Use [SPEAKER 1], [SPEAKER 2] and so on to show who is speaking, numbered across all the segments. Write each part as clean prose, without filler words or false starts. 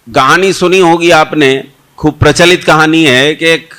[SPEAKER 1] कहानी सुनी होगी आपने, खूब प्रचलित कहानी है कि एक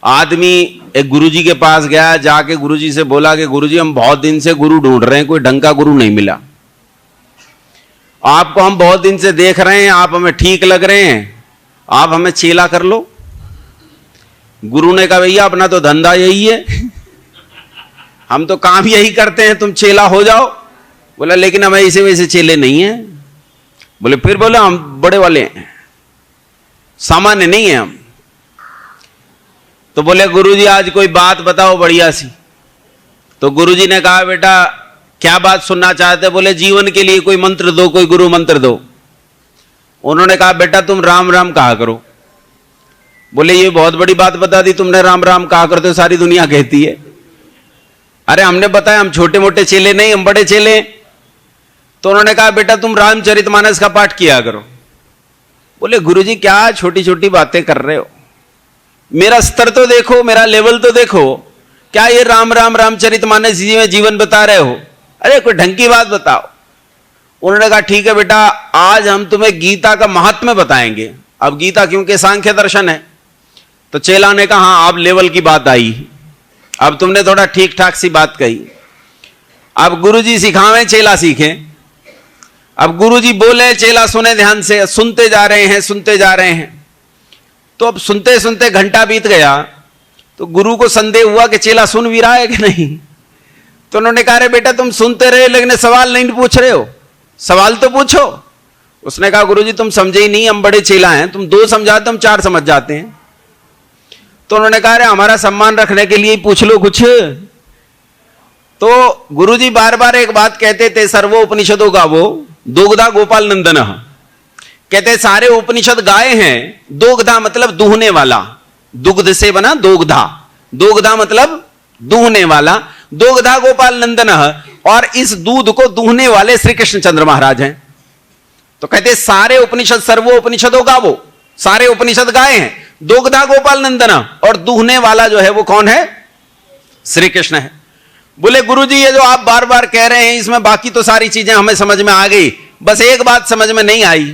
[SPEAKER 1] आदमी एक गुरुजी के पास गया, जाके गुरुजी से बोला कि गुरुजी हम बहुत दिन से गुरु ढूंढ रहे हैं, कोई ढंग का गुरु नहीं मिला, आपको हम बहुत दिन से देख रहे हैं, आप हमें ठीक लग रहे हैं, आप हमें चेला कर लो। गुरु ने कहा भैया अपना तो धंधा यही है, हम तो काम यही करते हैं, तुम चेला हो जाओ। बोला लेकिन हम ऐसे वैसे चेले नहीं हैं। बोले फिर? बोले हम बड़े वाले हैं, सामान्य नहीं है हम। तो बोले गुरुजी आज कोई बात बताओ बढ़िया सी। तो गुरुजी ने कहा बेटा क्या बात सुनना चाहते? बोले जीवन के लिए कोई मंत्र दो, कोई गुरु मंत्र दो। उन्होंने कहा बेटा तुम राम राम कहा करो। बोले ये बहुत बड़ी बात बता दी तुमने, राम राम कहा करते हो, सारी दुनिया कहती है। अरे हमने बताया हम छोटे मोटे चेले नहीं, हम बड़े चेले। तो उन्होंने कहा बेटा तुम रामचरितमानस का पाठ किया करो। बोले गुरुजी क्या छोटी छोटी बातें कर रहे हो, मेरा स्तर तो देखो, मेरा लेवल तो देखो, क्या ये राम राम रामचरितमानस जी में जीवन बता रहे हो? अरे कोई ढंग की बात बताओ। उन्होंने कहा ठीक है बेटा आज हम तुम्हें गीता का महात्म्य बताएंगे। अब गीता क्योंकि सांख्य दर्शन है, तो चेला ने कहा हाँ अब लेवल की बात आई, अब तुमने थोड़ा ठीक ठाक सी बात कही। अब गुरुजी सिखावें चेला सीखे। अब गुरुजी बोले चेला सुने ध्यान से, सुनते जा रहे हैं सुनते जा रहे हैं। तो अब सुनते सुनते घंटा बीत गया, तो गुरु को संदेह हुआ कि चेला सुन भी रहा है कि नहीं। तो उन्होंने कहा अरे बेटा तुम सुनते रहे लेकिन सवाल नहीं पूछ रहे हो, सवाल तो पूछो। उसने कहा गुरुजी तुम समझे ही नहीं, हम बड़े चेला हैं, तुम दो समझाते हम चार समझ जाते हैं। तो उन्होंने कहा अरे हमारा सम्मान रखने के लिए पूछ लो कुछ। तो गुरुजी बार बार एक बात कहते थे, सर्वो उपनिषदों का वो दोगधा गोपाल नंदन, कहते सारे उपनिषद गाय हैं। दोगधा मतलब दूहने वाला, दुग्ध से बना दोगधा, दोगधा मतलब दूहने वाला, दोगधा गोपाल नंदन, और इस दूध को दूहने वाले श्री कृष्णचंद्र महाराज हैं। तो कहते सारे उपनिषद सर्वो उपनिषदों का वो सारे उपनिषद गाय हैं, दोगधा गोपाल नंदन, और दूहने वाला जो है वो कौन है? श्री कृष्ण है। बोले गुरुजी ये जो आप बार बार कह रहे हैं इसमें बाकी तो सारी चीजें हमें समझ में आ गई, बस एक बात समझ में नहीं आई।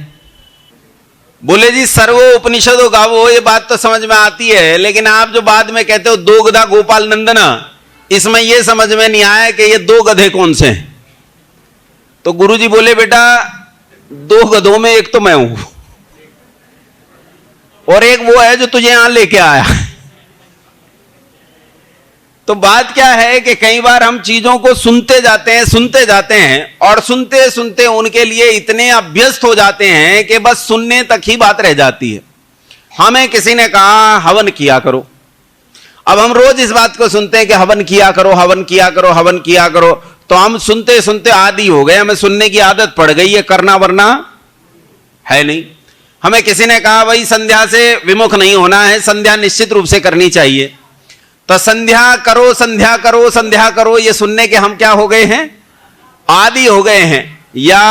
[SPEAKER 1] बोले जी सर्वो उपनिषदों का वो ये बात तो समझ में आती है, लेकिन आप जो बाद में कहते हो दोगधा गोपाल नंदन, इसमें ये समझ में नहीं आया कि ये दो गधे कौन से हैं। तो गुरुजी बोले बेटा दो गधों में एक तो मैं हूं और एक वो है जो तुझे यहां लेके आया। तो बात क्या है कि कई बार हम चीजों को सुनते जाते हैं और सुनते सुनते उनके लिए इतने अभ्यस्त हो जाते हैं कि बस सुनने तक ही बात रह जाती है। हमें किसी ने कहा हवन किया करो, अब हम रोज इस बात को सुनते हैं कि हवन किया करो, हवन किया करो, हवन किया करो, तो हम सुनते सुनते आदी हो गए, हमें सुनने की आदत पड़ गई है, करना वरना है नहीं। हमें किसी ने कहा भाई संध्या से विमुख नहीं होना है, संध्या निश्चित रूप से करनी चाहिए, तो संध्या करो संध्या करो संध्या करो, ये सुनने के हम क्या हो गए हैं? आदी हो गए हैं। या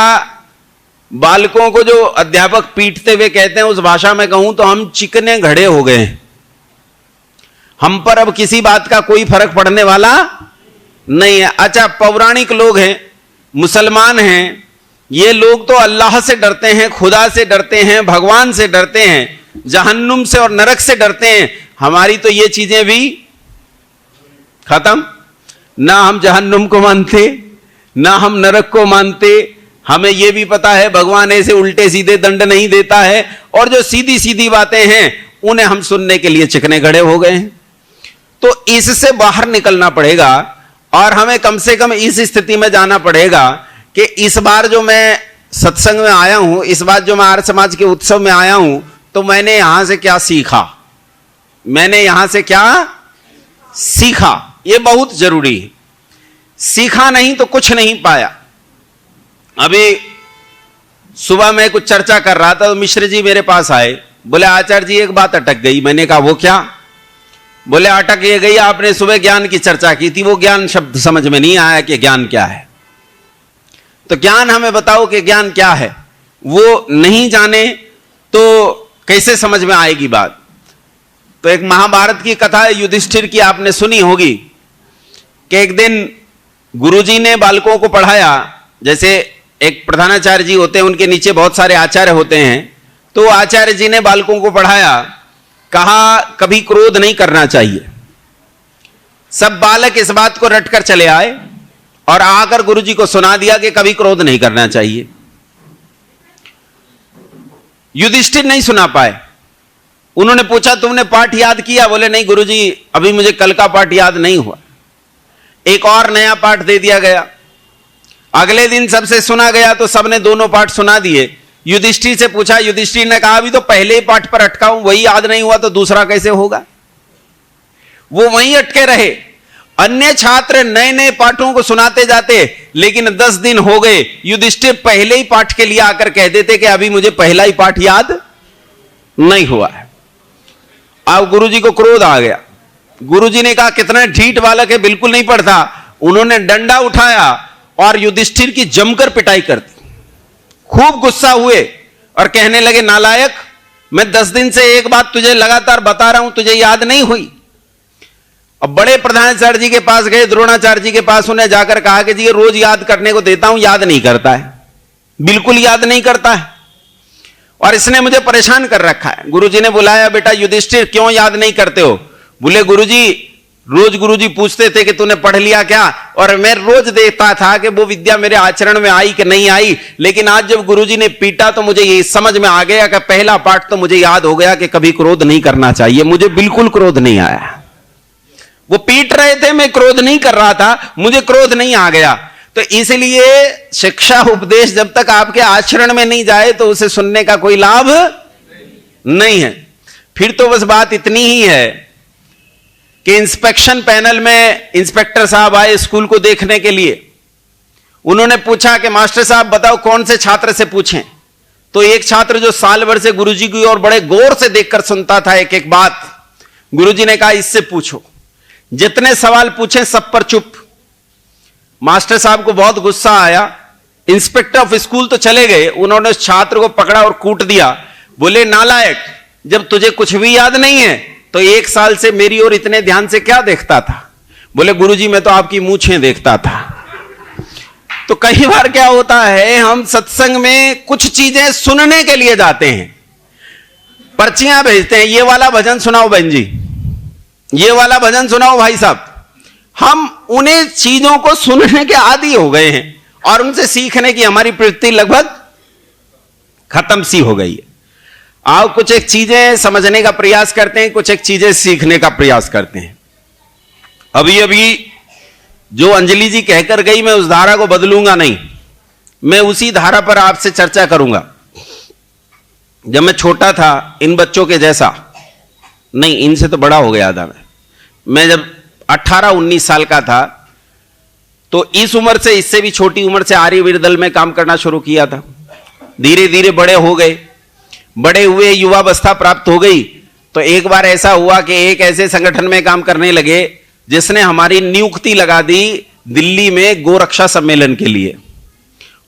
[SPEAKER 1] बालकों को जो अध्यापक पीटते हुए कहते हैं उस भाषा में कहूं तो हम चिकने घड़े हो गए हैं, हम पर अब किसी बात का कोई फर्क पड़ने वाला नहीं है। अच्छा पौराणिक लोग हैं, मुसलमान हैं, ये लोग तो अल्लाह से डरते हैं, खुदा से डरते हैं, भगवान से डरते हैं, जहन्नुम से और नरक से डरते हैं। हमारी तो ये चीजें भी खत्म, ना हम जहन्नुम को मानते ना हम नरक को मानते। हमें यह भी पता है भगवान ऐसे उल्टे सीधे दंड नहीं देता है, और जो सीधी सीधी बातें हैं उन्हें हम सुनने के लिए चिकने खड़े हो गए हैं। तो इससे बाहर निकलना पड़ेगा और हमें कम से कम इस स्थिति में जाना पड़ेगा कि इस बार जो मैं सत्संग में आया हूं, इस बार जो मैं आर्य समाज के उत्सव में आया हूं, तो मैंने यहां से क्या सीखा, मैंने यहां से क्या सीखा, ये बहुत जरूरी है। सीखा नहीं तो कुछ नहीं पाया। अभी सुबह मैं कुछ चर्चा कर रहा था तो मिश्र जी मेरे पास आए, बोले आचार्य जी एक बात अटक गई। मैंने कहा वो क्या? बोले अटक ये गई, आपने सुबह ज्ञान की चर्चा की थी, वो ज्ञान शब्द समझ में नहीं आया कि ज्ञान क्या है। तो ज्ञान हमें बताओ कि ज्ञान क्या है, वो नहीं जाने तो कैसे समझ में आएगी बात। तो एक महाभारत की कथा है युधिष्ठिर की, आपने सुनी होगी कि एक दिन गुरुजी ने बालकों को पढ़ाया। जैसे एक प्रधानाचार्य जी होते हैं, उनके नीचे बहुत सारे आचार्य होते हैं, तो आचार्य जी ने बालकों को पढ़ाया, कहा कभी क्रोध नहीं करना चाहिए। सब बालक इस बात को रटकर चले आए और आकर गुरुजी को सुना दिया कि कभी क्रोध नहीं करना चाहिए। युधिष्ठिर नहीं सुना पाए। उन्होंने पूछा तुमने पाठ याद किया? बोले नहीं गुरुजी, अभी मुझे कल का पाठ याद नहीं हुआ। एक और नया पाठ दे दिया गया। अगले दिन सबसे सुना गया तो सबने दोनों पाठ सुना दिए। युधिष्ठिर से पूछा, युधिष्ठिर ने कहा अभी तो पहले ही पाठ पर अटका हूं, वही याद नहीं हुआ तो दूसरा कैसे होगा? वो वहीं अटके रहे। अन्य छात्र नए नए पाठों को सुनाते जाते, लेकिन 10 दिन हो गए, युधिष्ठिर पहले ही पाठ के लिए आकर कह देते कि अभी मुझे पहला ही पाठ याद नहीं हुआ है। अब गुरुजी को क्रोध आ गया। गुरुजी ने कहा कितना ढीठ बालक है, बिल्कुल नहीं पढ़ता। उन्होंने डंडा उठाया और युधिष्ठिर की जमकर पिटाई कर दी। खूब गुस्सा हुए और कहने लगे, नालायक, मैं 10 दिन से एक बात तुझे लगातार बता रहा हूं, तुझे याद नहीं हुई? अब बड़े प्रधानाचार्य जी के पास गए, द्रोणाचार्य जी के पास। उन्हें जाकर कहा कि जी ये रोज याद करने को देता हूं, याद नहीं करता है, बिल्कुल याद नहीं करता है और इसने मुझे परेशान कर रखा है। गुरुजी ने बुलाया, बेटा युधिष्ठिर क्यों याद नहीं करते हो? बोले गुरुजी, रोज गुरुजी पूछते थे कि तूने पढ़ लिया क्या, और मैं रोज देखता था कि वो विद्या मेरे आचरण में आई कि नहीं आई। लेकिन आज जब गुरुजी ने पीटा तो मुझे ये समझ में आ गया कि पहला पाठ तो मुझे याद हो गया कि कभी क्रोध नहीं करना चाहिए। मुझे बिल्कुल क्रोध नहीं आया। वो पीट रहे थे, मैं क्रोध नहीं कर रहा था, मुझे क्रोध नहीं आ गया। तो इसलिए शिक्षा उपदेश जब तक आपके आचरण में नहीं जाए तो उसे सुनने का कोई लाभ नहीं है। फिर तो बस बात इतनी ही है कि इंस्पेक्शन पैनल में इंस्पेक्टर साहब आए स्कूल को देखने के लिए। उन्होंने पूछा कि मास्टर साहब बताओ कौन से छात्र से पूछें? तो एक छात्र जो साल भर से गुरुजी की ओर बड़े गौर से देखकर सुनता था एक एक बात, गुरुजी ने कहा इससे पूछो। जितने सवाल पूछे सब पर चुप। मास्टर साहब को बहुत गुस्सा आया। इंस्पेक्टर ऑफ स्कूल तो चले गए, उन्होंने उस छात्र को पकड़ा और कूट दिया। बोले नालायक, जब तुझे कुछ भी याद नहीं है तो 1 साल से मेरी ओर इतने ध्यान से क्या देखता था? बोले गुरुजी मैं तो आपकी मूंछें देखता था। तो कई बार क्या होता है, हम सत्संग में कुछ चीजें सुनने के लिए जाते हैं, पर्चियां भेजते हैं, ये वाला भजन सुनाओ बहन जी, ये वाला भजन सुनाओ भाई साहब। हम उन्हें चीजों को सुनने के आदी हो गए हैं और उनसे सीखने की हमारी प्रवृत्ति लगभग खत्म सी हो गई है। आओ कुछ एक चीजें समझने का प्रयास करते हैं, कुछ एक चीजें सीखने का प्रयास करते हैं। अभी अभी जो अंजलि जी कहकर गई, मैं उस धारा को बदलूंगा नहीं, मैं उसी धारा पर आपसे चर्चा करूंगा। जब मैं छोटा था, इन बच्चों के जैसा नहीं, इनसे तो बड़ा हो गया था मैं जब 18-19 साल का था तो इस उम्र से, इससे भी छोटी उम्र से आर्यवीर दल में काम करना शुरू किया था। धीरे धीरे बड़े हो गए, बड़े हुए युवावस्था प्राप्त हो गई तो एक बार ऐसा हुआ कि एक ऐसे संगठन में काम करने लगे जिसने हमारी नियुक्ति लगा दी दिल्ली में गोरक्षा सम्मेलन के लिए।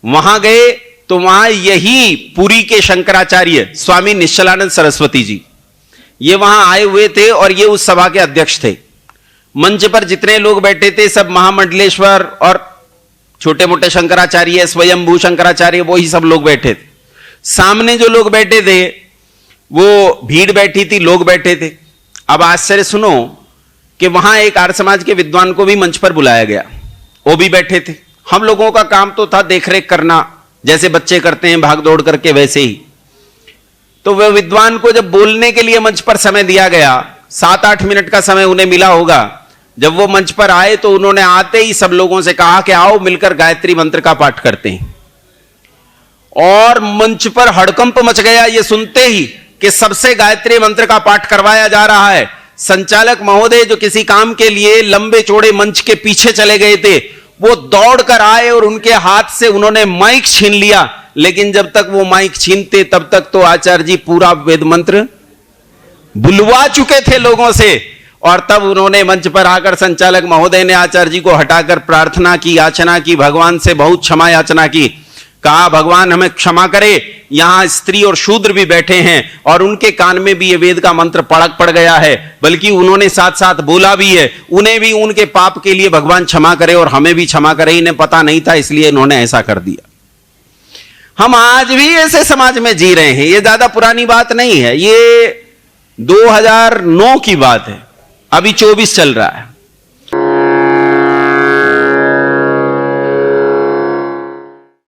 [SPEAKER 1] वहां गए तो वहां यही पुरी के शंकराचार्य स्वामी निश्चलानंद सरस्वती जी ये वहां आए हुए थे और ये उस सभा के अध्यक्ष थे। मंच पर जितने लोग बैठे थे सब महामंडलेश्वर और छोटे मोटे शंकराचार्य, स्वयंभू शंकराचार्य, वो ही सब लोग बैठे थे। सामने जो लोग बैठे थे वो भीड़ बैठी थी, लोग बैठे थे। अब आश्चर्य सुनो कि वहां एक आर्य समाज के विद्वान को भी मंच पर बुलाया गया, वो भी बैठे थे। हम लोगों का काम तो था देखरेख करना, जैसे बच्चे करते हैं भाग दौड़ करके, वैसे ही। तो वह विद्वान को जब बोलने के लिए मंच पर समय दिया गया, 7-8 मिनट का समय उन्हें मिला होगा। जब वो मंच पर आए तो उन्होंने आते ही सब लोगों से कहा कि आओ मिलकर गायत्री मंत्र का पाठ करते हैं। और मंच पर हड़कंप मच गया ये सुनते ही कि सबसे गायत्री मंत्र का पाठ करवाया जा रहा है। संचालक महोदय जो किसी काम के लिए लंबे चौड़े मंच के पीछे चले गए थे, वो दौड़ कर आए और उनके हाथ से उन्होंने माइक छीन लिया। लेकिन जब तक वो माइक छीनते तब तक तो आचार्य जी पूरा वेद मंत्र बुलवा चुके थे लोगों से। और तब उन्होंने मंच पर आकर संचालक महोदय ने आचार्य जी को हटाकर प्रार्थना की, याचना की, भगवान से बहुत क्षमा याचना की। कहा भगवान हमें क्षमा करे, यहां स्त्री और शूद्र भी बैठे हैं और उनके कान में भी ये वेद का मंत्र पड़ गया है, बल्कि उन्होंने साथ साथ बोला भी है, उन्हें भी उनके पाप के लिए भगवान क्षमा करे और हमें भी क्षमा करे। इन्हें पता नहीं था इसलिए इन्होंने ऐसा कर दिया। हम आज भी ऐसे समाज में जी रहे हैं। ये ज्यादा पुरानी बात नहीं है, ये 2009 की बात है, अभी 24 चल रहा है।